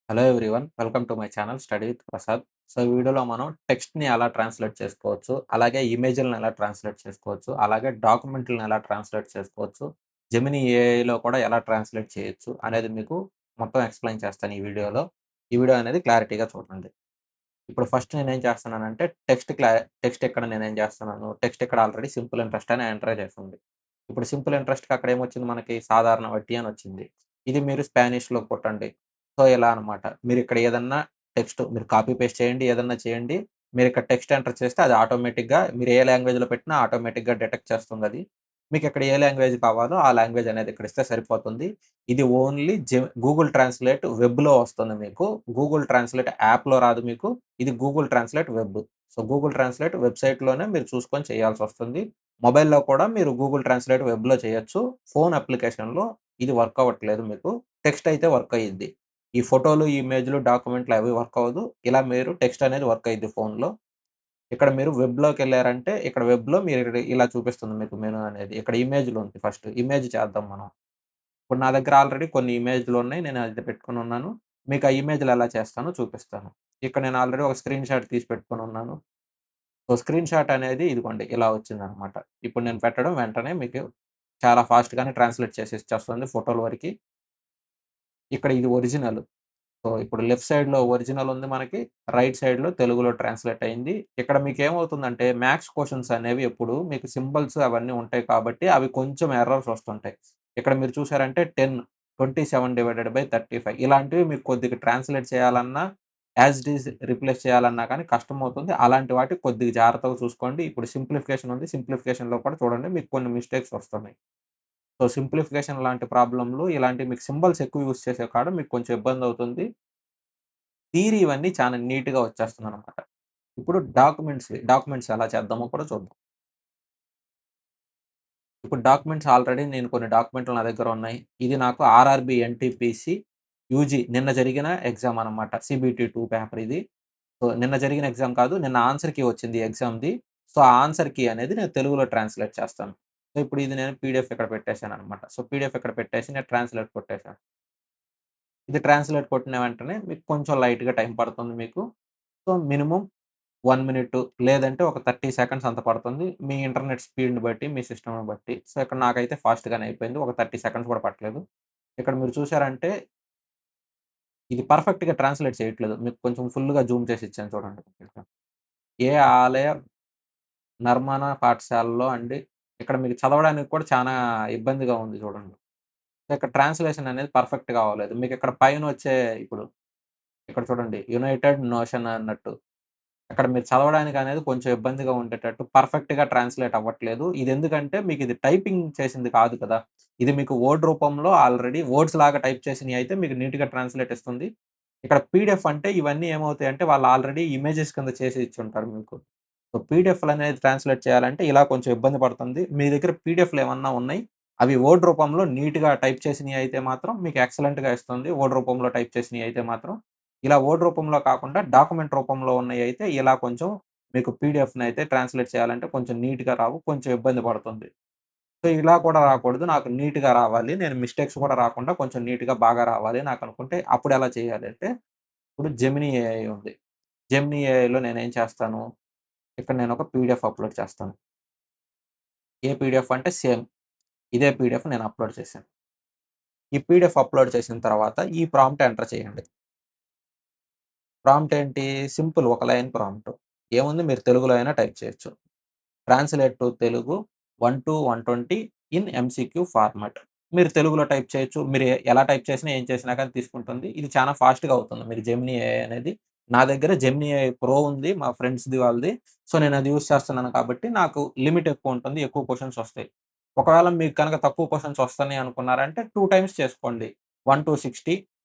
Hello everyone. Welcome to my channel study with Prasad. So, ఈ వీడియోలో మనం టెక్స్ట్‌ని ఎలా ట్రాన్స్‌లేట్ చేసుకోవచ్చు, అలాగే ఇమేజ్‌లను ఎలా ట్రాన్స్‌లేట్ చేసుకోవచ్చు, అలాగే డాక్యుమెంట్‌లని ఎలా ట్రాన్స్‌లేట్ చేసుకోవచ్చు, జెమినీ ఏఐలో కూడా ఎలా ట్రాన్స్‌లేట్ చేయొచ్చు అనేది మీకు మొత్తం ఎక్స్‌ప్లెయిన్ చేస్తాను ఈ వీడియోలో. ఈ వీడియో అనేది క్లారిటీగా చూడండి. ఇప్పుడు ఫస్ట్ నేనేం చేస్తున్నానంటే టెక్స్ట్ ఇక్కడ నేనేం చేస్తున్నాను, టెక్స్ట్ ఇక్కడ ఆల్రెడీ సింపుల్ ఇంట్రెస్ట్ అని ఎంటర్ చేసుంది. ఇప్పుడు సింపుల్ ఇంట్రెస్ట్‌కి అక్కడ ఏమొచ్చింది మనకి సాధారణ వడ్డీ అనొచ్చింది. ఇది మీరు స్పానిష్‌లో కొట్టండి. సో, ఇలా అనమాట. మీరిక్కడ ఏదన్నా టెక్స్ట్ మీరు కాపీ పేస్ట్ చేయండి, ఏదన్నా చేయండి. మీరిక్కడ టెక్స్ట్ ఎంటర్ చేస్తే అది ఆటోమేటిక్‌గా మీరు ఏ లాంగ్వేజ్‌లో పెట్టినా ఆటోమేటిక్‌గా డిటెక్ట్ చేస్తుందది. మీకిక్కడ ఏ లాంగ్వేజ్ కావాలో ఆ లాంగ్వేజ్ అనేది ఇక్కడ ఇస్తే సరిపోతుంది. ఇది ఓన్లీ గూగుల్ ట్రాన్స్‌లేట్ వెబ్‌లో వస్తుంది మీకు. గూగుల్ ట్రాన్స్‌లేట్ యాప్‌లో రాదు మీకు. ఇది Google translate web. So, Google translate వెబ్‌సైట్‌లోనే మీరు చూసుకొని చేయాల్సొస్తుంది. మొబైల్‌లో కూడా మీరు గూగుల్ ట్రాన్స్‌లేట్ వెబ్‌లో చేయొచ్చు. ఫోన్ అప్లికేషన్‌లో ఇది వర్క్ అవ్వట్లేదు మీకు. టెక్స్ట్ అయితే వర్క్ అయ్యిద్ది. ఈ ఫోటోలు, ఇమేజ్‌లు, డాక్యుమెంట్‌లు అవి వర్క్ అవ్వదు. ఇలా మీరు టెక్స్ట్ అనేది వర్క్ అయ్యిద్ది ఫోన్‌లో. ఇక్కడ మీరు వెబ్‌లోకెళ్లారంటే ఇక్కడ వెబ్‌లో మీరు ఇక్కడ ఇలా చూపిస్తుంది మీకు మెనూ అనేది. ఇక్కడ ఇమేజ్‌లు ఉంది ఫస్ట్. ఇమేజ్ చేద్దాం మనం. ఇప్పుడు నా దగ్గర ఆల్రెడీ కొన్ని ఇమేజ్‌లున్నాయి. నేను అది పెట్టుకొనున్నాను. మీకు ఆ ఇమేజ్‌లు ఎలా చేస్తానో చూపిస్తాను. ఇక్కడ నేను ఆల్రెడీ ఒక స్క్రీన్ షాట్ తీసి పెట్టుకొనున్నాను. సో, స్క్రీన్ షాట్ అనేది ఇదిగోండి ఇలా వచ్చిందనమాట. ఇప్పుడు నేను పెట్టడం వెంటనే మీకు చాలా ఫాస్ట్‌గానే ట్రాన్స్‌లేట్ చేసి ఇచ్చేస్తుంది ఫోటోల వరకి. ఇక్కడ ఇది ఒరిజినల్. సో, ఇప్పుడు లెఫ్ట్ సైడ్‌లో ఒరిజినల్ ఉంది మనకి. రైట్ సైడ్‌లో తెలుగులో ట్రాన్స్‌లేట్ అయింది. ఇక్కడ మీకేమవుతుందంటే మ్యాథ్స్ క్వెషన్స్ అనేవి ఎప్పుడు మీకు సింబల్స్ అవన్నీ ఉంటాయి కాబట్టి అవి కొంచెం ఎర్రర్స్ వస్తుంటాయి. ఇక్కడ మీరు చూసారంటే 10, 27/35 ఇలాంటివి మీకు కొద్దిగా ట్రాన్స్‌లేట్ చేయాలన్నా, యాజ్ ఇట్ ఈజ్ రిప్లేస్ చేయాలన్నా కానీ కష్టమవుతుంది. అలాంటి వాటికి కొద్దిగా జాగ్రత్తగా చూసుకోండి. ఇప్పుడు సింప్లిఫికేషన్ ఉంది. సింప్లిఫికేషన్‌లో కూడా చూడండి మీకు కొన్ని మిస్టేక్స్ వస్తున్నాయి. సో, సింప్లిఫికేషన్ లాంటి ప్రాబ్లమ్‌లు ఇలాంటి మీకు సింబల్స్ ఎక్కువ యూజ్ చేసే కాడ మీకు కొంచెం ఇబ్బందవుతుంది. థియరీ ఇవన్నీ చాలా నీట్‌గా వచ్చేస్తుందనమాట. ఇప్పుడు డాక్యుమెంట్స్ ఎలా చేద్దామో కూడా చూద్దాం. ఇప్పుడు డాక్యుమెంట్స్ ఆల్రెడీ నేను కొన్ని డాక్యుమెంట్‌లు నా దగ్గర ఉన్నాయి. ఇది నాకు ఆర్ఆర్‌బీ ఎన్‌టీపీసీ యూజీ నిన్న జరిగిన ఎగ్జామ్ అనమాట. సీబీటీ 2 పేపర్ ఇది. సో, నిన్న జరిగిన ఎగ్జామ్ కాదు. నిన్న ఆన్సర్ కీ వచ్చింది ఎగ్జామ్‌ది. సో, ఆ ఆన్సర్ కీ అనేది నేను తెలుగులో ట్రాన్స్‌లేట్ చేస్తాను. సో, ఇప్పుడు ఇది నేను పీడీఎఫ్ ఇక్కడ పెట్టేసాననమాట. సో, పీడీఎఫ్ ఇక్కడ పెట్టేసి నేను ట్రాన్స్‌లేట్ కొట్టేసాను. ఇది ట్రాన్స్‌లేట్ కొట్టిన వెంటనే మీకు కొంచెం లైట్‌గా టైం పడుతుంది మీకు. సో, మినిమమ్ 1 మినిట్ లేదంటే ఒక 30 సెకండ్స్ అంత పడుతుంది. మీ ఇంటర్నెట్ స్పీడ్‌ని బట్టి, మీ సిస్టమ్‌ని బట్టి. సో, ఇక్కడ నాకైతే ఫాస్ట్‌గానే అయిపోయింది. ఒక 30 సెకండ్స్ కూడా పట్టలేదు. ఇక్కడ మీరు చూసారంటే ఇది పర్ఫెక్ట్‌గా ట్రాన్స్‌లేట్ చేయట్లేదు. మీకు కొంచెం ఫుల్‌గా జూమ్ చేసి ఇచ్చాను చూడండి. ఏ ఆలయ నర్మణ పాఠశాలలో అండి ఇక్కడ మీకు చదవడానికి కూడా చానా ఇబ్బందిగా ఉంది చూడండి. సో, ఇక్కడ ట్రాన్స్‌లేషన్ అనేది పర్ఫెక్ట్‌గా అవ్వలేదు. మీకిక్కడ పైనొచ్చే ఇప్పుడు ఇక్కడ చూడండి యునైటెడ్ నోషన్ అన్నట్టు. అక్కడ మీరు చదవడానికనేది కొంచెం ఇబ్బందిగా ఉండేటట్టు పర్ఫెక్ట్‌గా ట్రాన్స్‌లేట్ అవ్వట్లేదు. ఇదెందుకంటే మీకిది టైపింగ్ చేసింది కాదు కదా! ఇది మీకు వర్డ్ రూపంలో ఆల్రెడీ వర్డ్స్ లాగా టైప్ చేసినయయితే మీకు నీట్‌గా ట్రాన్స్‌లేట్ ఇస్తుంది. ఇక్కడ పీడీఎఫ్ అంటే ఇవన్నీ ఏమవుతాయంటే వాళ్ళు ఆల్రెడీ ఇమేజెస్ కింద చేసి ఇచ్చుంటారు మీకు. సో, పీడీఎఫ్‌లనేది ట్రాన్స్‌లేట్ చేయాలంటే ఇలా కొంచెం ఇబ్బంది పడుతుంది. మీ దగ్గర పీడీఎఫ్‌లేమన్నా ఉన్నాయి. అవి వర్డ్ రూపంలో నీట్‌గా టైప్ చేసినయయితే మాత్రం మీకు ఎక్సలెంట్‌గా ఇస్తుంది. వర్డ్ రూపంలో టైప్ చేసినయయితే మాత్రం. ఇలా వర్డ్ రూపంలో కాకుండా డాక్యుమెంట్ రూపంలో ఉన్నయయితే ఇలా కొంచెం మీకు పీడీఎఫ్‌నయితే ట్రాన్స్‌లేట్ చేయాలంటే కొంచెం నీట్‌గా రావు. కొంచెం ఇబ్బంది పడుతుంది. సో, ఇలా కూడా రాకూడదు. నాకు నీట్‌గా రావాలి. నేను మిస్టేక్స్ కూడా రాకుండా కొంచెం నీట్‌గా బాగా రావాలి నాకనుకుంటే అప్పుడెలా చేయాలి అంటే, ఇప్పుడు జెమినీ ఏఐ ఉంది. జెమినీ ఏఐలో నేనేం చేస్తాను, ఇక్కడ నేనొక పీడీఎఫ్ అప్‌లోడ్ చేస్తాను. ఏ పీడీఎఫ్ అంటే సేమ్ ఇదే పీడీఎఫ్ నేను అప్‌లోడ్ చేశాను. ఈ పీడీఎఫ్ అప్‌లోడ్ చేసిన తర్వాత ఈ ప్రాంప్ట్ ఎంటర్ చేయండి. ప్రాంప్ట్ ఏంటి? సింపుల్ ఒక లైన్ ప్రాంప్ట్. ఏముంది మీరు తెలుగులో అయినా టైప్ చేయొచ్చు. Translate to Telugu 1-120 in MCQ format. మీరు తెలుగులో టైప్ చేయొచ్చు. మీరు ఎలా టైప్ చేసినా, ఏం చేసినా కానీ తీసుకుంటుంది. ఇది చాలా ఫాస్ట్‌గా అవుతుంది. మీరు జెమినీ ఏఐ అనేది. నా దగ్గర జెమినీ ఏఐ ప్రో ఉంది. మా ఫ్రెండ్స్‌ది వాళ్ళది. సో, నేనది యూజ్ చేస్తున్నాను కాబట్టి నాకు లిమిట్ ఎక్కువుంటుంది. ఎక్కువ క్వెషన్స్ వస్తాయి. ఒకవేళ మీకు గనక తక్కువ క్వెషన్స్ వస్తున్నాయి అనుకున్నారంటే 2 టైమ్స్ చేసుకోండి. 1-60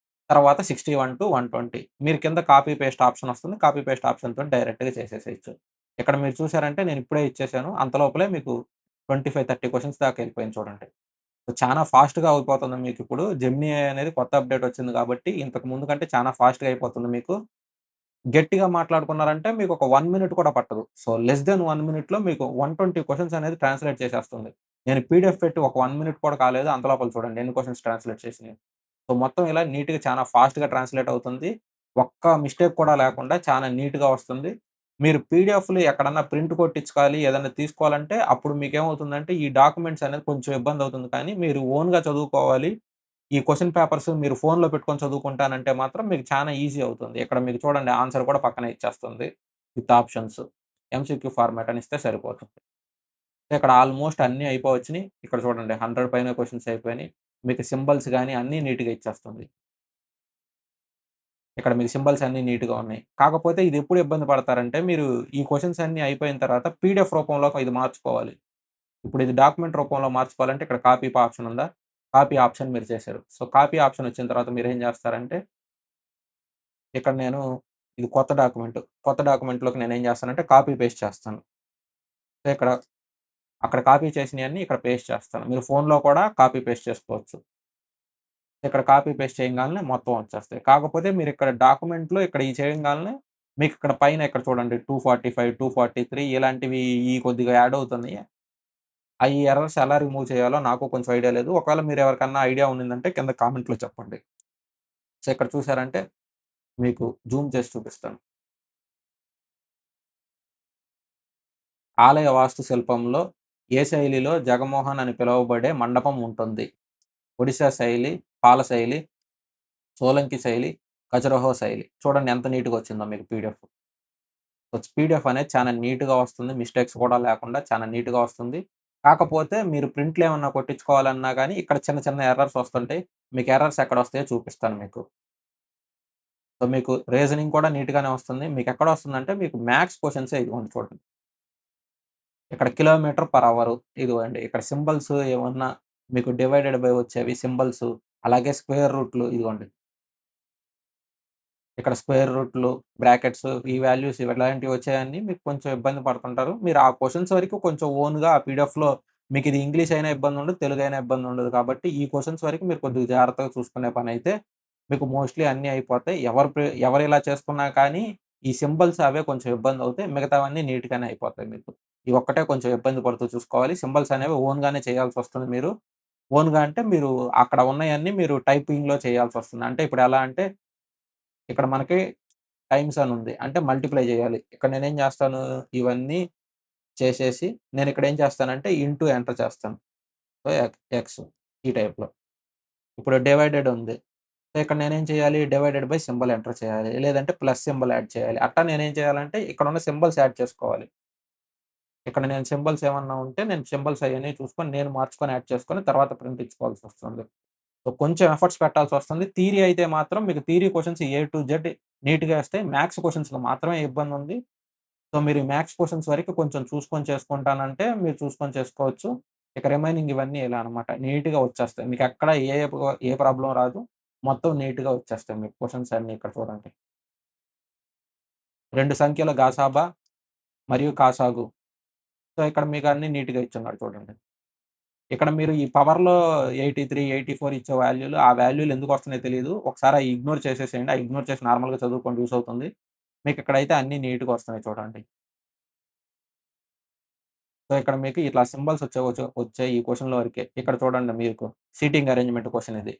తర్వాత 61-120 మీరు కింద కాపీ పేస్ట్ ఆప్షన్ వస్తుంది. కాపీ పేస్ట్ ఆప్షన్‌తోని డైరెక్ట్‌గా చేసేసేయొచ్చు. ఇక్కడ మీరు చూసారంటే నేను ఇప్పుడే ఇచ్చేసాను. అంతలోపలే మీకు 25, 30 క్వెషన్స్ దాకా ఎళ్ళిపోయింది చూడండి. సో, చానా ఫాస్ట్‌గా అయిపోతుంది మీకిప్పుడు. జెమినీ ఏఐ అనేది కొత్త అప్‌డేట్ వచ్చింది కాబట్టి ఇంతకు ముందు కంటే చానా ఫాస్ట్‌గా అయిపోతుంది మీకు. గట్టిగా మాట్లాడుకున్నారంటే మీకొక 1 మినిట్ కూడా పట్టదు. సో, లెస్ థాన్ 1 మినిట్‌లో మీకు 120 క్వెషన్స్ అనేది ట్రాన్స్‌లేట్ చేసేస్తుంది. నేను పీడీఎఫ్ పెట్టి ఒక 1 మినిట్ కూడా కాలేదు. అంతలోపల చూడండి ఎన్ని క్వెషన్స్ ట్రాన్స్‌లేట్ చేసినాయో. సో, మొత్తం ఇలా నీట్‌గా చాలా ఫాస్ట్‌గా ట్రాన్స్‌లేట్ అవుతుంది. ఒక్క మిస్టేక్ కూడా లేకుండా చాలా నీట్‌గా వస్తుంది. మీరు పీడీఎఫ్‌లు ఎక్కడన్నా ప్రింట్ కొట్టించుకోవాలి, ఏదన్నా తీసుకోవాలంటే అప్పుడు మీకేమవుతుందంటే ఈ డాక్యుమెంట్స్ అనేది కొంచెం ఇబ్బందవుతుంది. కానీ మీరు ఓన్‌గా చదువుకోవాలి. ఈ క్వెషన్ పేపర్స్ మీరు ఫోన్‌లో పెట్టుకొని చదువుకుంటానంటే మాత్రం మీకు చానా ఈజీ అవుతుంది. ఇక్కడ మీకు చూడండి ఆన్సర్ కూడా పక్కనే ఇచ్చేస్తుంది. With options. ఎంసీక్యూ ఫార్మాట్ అని ఇస్తే సరిపోతుంది. ఇక్కడ ఆల్‌మోస్ట్ అన్నీ అయిపోవచ్చినియి. ఇక్కడ చూడండి 100 పైన క్వెషన్స్ అయిపోయినియి. మీకు సింబల్స్ గాని అన్నీ నీట్‌గా ఇచ్చేస్తుంది. ఇక్కడ మీకు సింబల్స్ అన్నీ నీట్‌గా ఉన్నాయి. కాకపోతే ఇదెప్పుడు ఇబ్బంది పడతారంటే మీరు ఈ క్వెషన్స్ అన్నీ అయిపోయిన తర్వాత పీడీఎఫ్ రూపంలోకి ఇది మార్చుకోవాలి. ఇప్పుడు ఇది డాక్యుమెంట్ రూపంలో మార్చుకోవాలంటే ఇక్కడ కాపీ ఆప్షన్ ఉందా? కాపీ ఆప్షన్ మీరు చేశారు. సో, కాపీ ఆప్షన్ వచ్చిన తర్వాత మీరేం చేస్తారంటే ఇక్కడ నేను ఇది కొత్త డాక్యుమెంట్. కొత్త డాక్యుమెంట్‌లోకి నేనేం చేస్తానంటే కాపీ పేస్ట్ చేస్తాను. సో, అక్కడ కాపీ చేసినయన్నీ ఇక్కడ పేస్ట్ చేస్తాను. మీరు ఫోన్‌లో కూడా కాపీ పేస్ట్ చేసుకోవచ్చు. ఇక్కడ కాపీ పేస్ట్ చేయంగాల్నే మొత్తం వచ్చేస్తాయి. కాకపోతే మీరిక్కడ డాక్యుమెంట్‌లో ఇక్కడ ఈ చేయంగాల్నే మీకిక్కడ పైన ఇక్కడ చూడండి 245, 243 ఇలాంటివి కొద్దిగా యాడ్ అవుతున్నాయి. ఈ ఎర్రర్స్ ఎలా రిమూవ్ చేయాలో నాకు కొంచెం ఐడియా లేదు. ఒకవేళ మీరెవరికన్నా ఐడియా ఉన్నిందంటే కింద కామెంట్‌లో చెప్పండి. సో, ఇక్కడ చూసారంటే మీకు జూమ్ చేసి చూపిస్తాను. ఆలయ వాస్తు శిల్పంలో ఏ శైలిలో జగమోహన్ అని పిలువబడే మండపం ఉంటుంది? ఒడిశా శైలి, పాల శైలి, సోలంకి శైలి, ఖజురహో శైలి. చూడండి ఎంత నీట్‌గా వచ్చిందో మీకు పీడీఎఫ్. సో, పీడీఎఫ్ అనేది చాలా నీట్‌గా వస్తుంది. మిస్టేక్స్ కూడా లేకుండా చాలా నీట్‌గా వస్తుంది. కాకపోతే మీరు ప్రింట్‌లేమన్నా కొట్టించుకోవాలన్నా గాని ఇక్కడ చిన్న చిన్న ఎర్రర్స్ వస్తుంటాయి. మీకు ఎర్రర్స్ ఎక్కడొస్తాయో చూపిస్తాను మీకు. సో, మీకు రీజనింగ్ కూడా నీట్‌గానే వస్తుంది. మీకెక్కడొస్తుందంటే మీకు మ్యాథ్స్ క్వెషన్సే ఇదిగోండి చూడండి. ఇక్కడ కిలోమీటర్ పర్ అవరు ఇదిగోండి. ఇక్కడ సింబల్స్ ఏమన్నా మీకు డివైడెడ్ బై వచ్చేవి సింబల్సు, అలాగే స్క్వేర్ రూట్‌లు ఇదిగోండి. ఇక్కడ స్క్వేర్ రూట్‌లు, బ్రాకెట్స్ ఈ వాల్యూస్ ఇలాంటివి వచ్చాయన్నీ మీకు కొంచెం ఇబ్బంది పడుతుంటారు. మీరు ఆ క్వెషన్స్ వరకు కొంచెం ఓన్‌గా ఆ పీడీఎఫ్‌లో మీకిది ఇంగ్లీష్ అయినా ఇబ్బందుండదు, తెలుగైనా ఇబ్బందుండదు కాబట్టి ఈ క్వెషన్స్ వరకు మీరు కొద్దిగా జాగ్రత్తగా చూసుకునే పనైతే మీకు మోస్ట్‌లీ అన్నీ అయిపోతాయి. ఎవరిలా చేసుకున్నా కానీ ఈ సింబల్స్ అవే కొంచెం ఇబ్బందవుతాయి. మిగతావన్నీ నీట్‌గానే అయిపోతాయి మీకు. ఈ ఒక్కటే కొంచెం ఇబ్బంది పడుతూ చూసుకోవాలి. సింబల్స్ అనేవి ఓన్‌గానే చేయాల్సొస్తుంది మీరు. ఓన్‌గా అంటే మీరు అక్కడ ఉన్నయన్నీ మీరు టైపింగ్‌లో చేయాల్సొస్తుంది. అంటే ఇప్పుడెలా అంటే ఇక్కడ మనకి టైమ్స్ అని ఉంది. అంటే మల్టిప్లై చేయాలి. ఇక్కడ నేనేం చేస్తాను, ఇవన్నీ చేసేసి నేనిక్కడ ఏం చేస్తానంటే ఇంటూ ఎంటర్ చేస్తాను. సో, ఎక్స్ ఈ టైప్‌లో. ఇప్పుడు డివైడెడ్ ఉంది. సో, ఇక్కడ నేనేం చేయాలి డివైడెడ్ బై సింబల్ ఎంటర్ చేయాలి. లేదంటే ప్లస్ సింబల్ యాడ్ చేయాలి. అట్టా నేనేం చేయాలంటే ఇక్కడున్న సింబల్స్ యాడ్ చేసుకోవాలి. ఇక్కడ నేను సింబల్స్ ఏమన్నా ఉంటే నేను సింబల్స్ అయన్నీ చూసుకొని నేను మార్చుకొని యాడ్ చేసుకొని తర్వాత ప్రింట్ ఇచ్చుకోవాల్సొస్తుంది. సో, కొంచెం ఎఫర్ట్స్ పెట్టాల్సొస్తుంది. థియరీ అయితే మాత్రం మీకు theory questions A to Z నీట్‌గా వస్తాయి. మ్యాథ్స్ క్వెషన్స్‌లో మాత్రమే ఇబ్బందుంది. సో, మీరు ఈ మ్యాథ్స్ క్వెషన్స్ వరకు కొంచెం చూసుకొని చేసుకుంటానంటే మీరు చూసుకొని చేసుకోవచ్చు. ఇక రిమైనింగ్ ఇవన్నీ ఇలా అన్నమాట. నీట్‌గా వచ్చేస్తాయి. మీకెక్కడ ఏ ప్రాబ్లమ్ రాదు. మొత్తం నీట్‌గా వచ్చేస్తాయి మీకు క్వెషన్స్ అన్నీ ఇక్కడ చూడండి. 2 సంఖ్యల గాసాబా మరియు కాసాగు. సో, ఇక్కడ మీకు అన్నీ నీట్‌గా ఇచ్చున్నాడు చూడండి. ఇక్కడ మీరు ఈ పవర్‌లో 83, 84 ఇచ్చే వాల్యూలు, ఆ వాల్యూలు ఎందుకొస్తున్నాయో తెలీదు. ఒకసారి అయి ఇగ్నోర్ చేసేసేయండి. ఇగ్నోర్ చేసి నార్మల్‌గా చదువుకోండి యూజ్ అవుతుంది. మీకిక్కడైతే అన్నీ నీట్‌గా వస్తున్నాయి చూడండి. సో, ఇక్కడ మీకు ఇట్లా సింబల్స్ వచ్చాయి ఈ క్వెషన్‌ల వరకే. ఇక్కడ చూడండి మీకు సీటింగ్ అరేంజ్‌మెంట్ క్వెషన్ ఇది.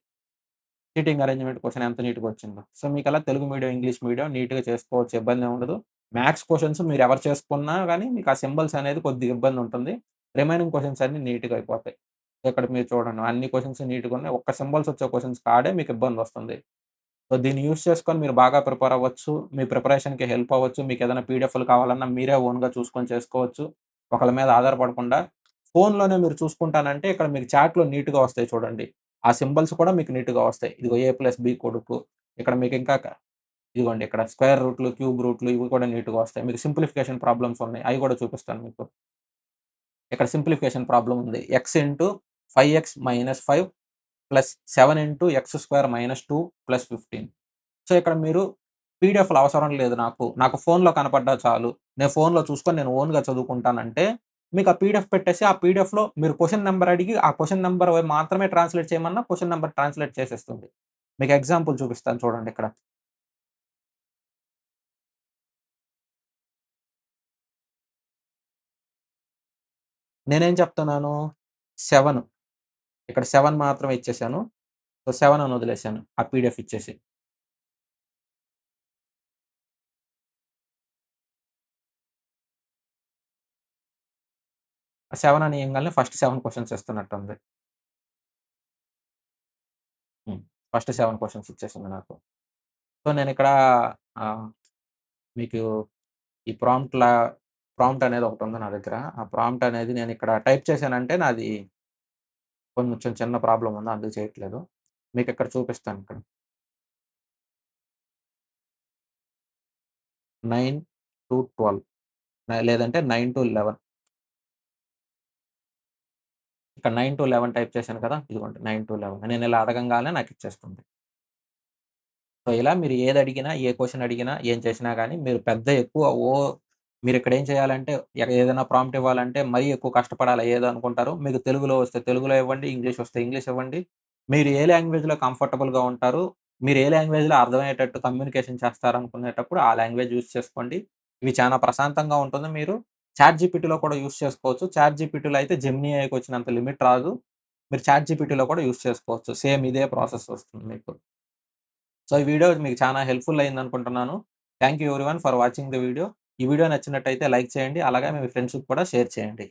సీటింగ్ అరేంజ్‌మెంట్ క్వెషన్ ఎంత నీట్‌గా వచ్చిందో. సో, మీకలా తెలుగు మీడియం, ఇంగ్లీష్ మీడియం నీట్‌గా చేసుకోవచ్చు. ఇబ్బందేం ఉండదు. మ్యాథ్స్ క్వెషన్స్ మీరెవరు చేసుకున్నా గాని మీకు ఆ సింబల్స్ అనేది కొద్దిగా ఇబ్బందుంటుంది. రిమైనింగ్ క్వెషన్స్ అన్నీ నీట్‌గా అయిపోతాయి. ఇక్కడ మీరు చూడండి అన్ని క్వెషన్స్ నీట్‌గున్నాయి. ఒక్క సింబల్స్ వచ్చే క్వెషన్స్ కాడే మీకు ఇబ్బందొస్తుంది. సో, దీన్ని యూజ్ చేసుకొని మీరు బాగా ప్రిపేర్ అవ్వచ్చు. మీ ప్రిపరేషన్‌కి హెల్ప్ అవ్వచ్చు. మీకేదైనా పీడీఎఫ్‌లు కావాలన్నా మీరే ఓన్‌గా చూసుకొని చేసుకోవచ్చు. ఒకళ్ళ మీద ఆధారపడకుండా. ఫోన్‌లోనే మీరు చూసుకుంటానంటే ఇక్కడ మీకు చాట్‌లో నీట్‌గా వస్తాయి చూడండి. ఆ సింబల్స్ కూడా మీకు నీట్‌గా వస్తాయి. ఇదిగో ఏ ప్లస్ బి కొడుకు. ఇక్కడ మీకు ఇంకా ఇదిగోండి ఇక్కడ స్క్వేర్ రూట్‌లు, క్యూబ్ రూట్‌లు ఇవి కూడా నీట్‌గా వస్తాయి. మీకు సింప్లిఫికేషన్ ప్రాబ్లమ్స్ ఉన్నాయి. అయి కూడా చూపిస్తాను మీకు. ఇక్కడ సింప్లిఫికేషన్ ప్రాబ్లమ్ ఉంది. x into 5x minus 5 plus 7 into X square minus 2 plus 15. So, ఇక్కడ మీరు పీడీఎఫ్‌లు అవసరం లేదు నాకు. నాకు ఫోన్‌లో కనపడ్డా చాలు. నేను ఫోన్‌లో చూసుకొని నేను ఓన్‌గా చదువుకుంటానంటే, మీకు ఆ పీడీఎఫ్ పెట్టేసి, ఆ పీడీఎఫ్‌లో మీరు క్వెషన్ నంబర్ అడిగి, ఆ క్వెషన్ నంబర్ మాత్రమే ట్రాన్స్‌లేట్ చేయమన్నా, క్వెషన్ నంబర్ ట్రాన్స్‌లేట్ చేసేస్తుంది. మీకు ఎగ్జాంపుల్ చూపిస్తాను చూడండి ఇక్కడ. నేనేం చెప్తున్నాను 7 ఇక్కడ 7 మాత్రమే ఇచ్చేసాను. సో, 7 అని వదిలేసాను. ఆ పీడీఎఫ్ ఇచ్చేసి. ఆ 7 అని ఇయంగాల్నే ఫస్ట్ 7 క్వెషన్స్ ఇస్తున్నట్టుంది. హ్మ్. ఫస్ట్ 7 క్వెషన్స్ ఇచ్చేసింది నాకు. సో, నేనిక్కడ ఆహ్, మీకు ఈ ప్రాంప్ట్ అనేది ఒకటుంది నా దగ్గర. ఆ ప్రాంప్ట్ అనేది నేనిక్కడ టైప్ చేశానంటే నాది కొంచెం చిన్న ప్రాబ్లమ్ ఉంది. అందుకు చేయట్లేదు. మీకిక్కడ చూపిస్తానిక్కడ. 9-12 లేదంటే 9-11 ఇక్కడ 9-11 టైప్ చేశాను కదా! ఇదిగోండి 9-11 నేనిలా అడగంగానే నాకిచ్చేస్తుంది. సో, ఇలా మీరు ఏదడిగినా, ఏ క్వెషన్ అడిగినా, ఏం చేసినా గాని మీరు పెద్ద ఎక్కువ మీరిక్కడేం చేయాలంటే ఏదైనా ప్రాంప్ట్ ఇవ్వాలంటే మరీ ఎక్కువ కష్టపడాలా ఏదో అనుకుంటారు. మీకు తెలుగులో వస్తే తెలుగులో ఇవ్వండి, ఇంగ్లీష్ వస్తే ఇంగ్లీష్ ఇవ్వండి. మీరు ఏ లాంగ్వేజ్‌లో కంఫర్టబుల్‌గా ఉంటారు, మీరు ఏ లాంగ్వేజ్‌లో అర్థమయ్యేటట్టు కమ్యూనికేషన్ చేస్తారనుకునేటప్పుడు ఆ లాంగ్వేజ్ యూజ్ చేసుకోండి. ఇవి చానా ప్రశాంతంగా ఉంటుంది. మీరు చాట్ జీపీటీలో కూడా యూజ్ చేసుకోవచ్చు. చాట్ జీపీటీలో అయితే జెమినీ ఏఐకొచ్చినంత లిమిట్ రాదు. మీరు చాట్ జీపీటీలో కూడా యూజ్ చేసుకోవచ్చు. సేమ్ ఇదే ప్రాసెస్ వస్తుంది మీకు. సో, ఈ వీడియో మీకు చానా హెల్ప్‌ఫుల్ అయిందనుకుంటున్నాను. Thank you everyone for watching the video. ఈ వీడియో నచ్చినట్టయితే లైక్ చేయండి. అలాగే మీ ఫ్రెండ్స్‌కి కూడా షేర్ చేయండి.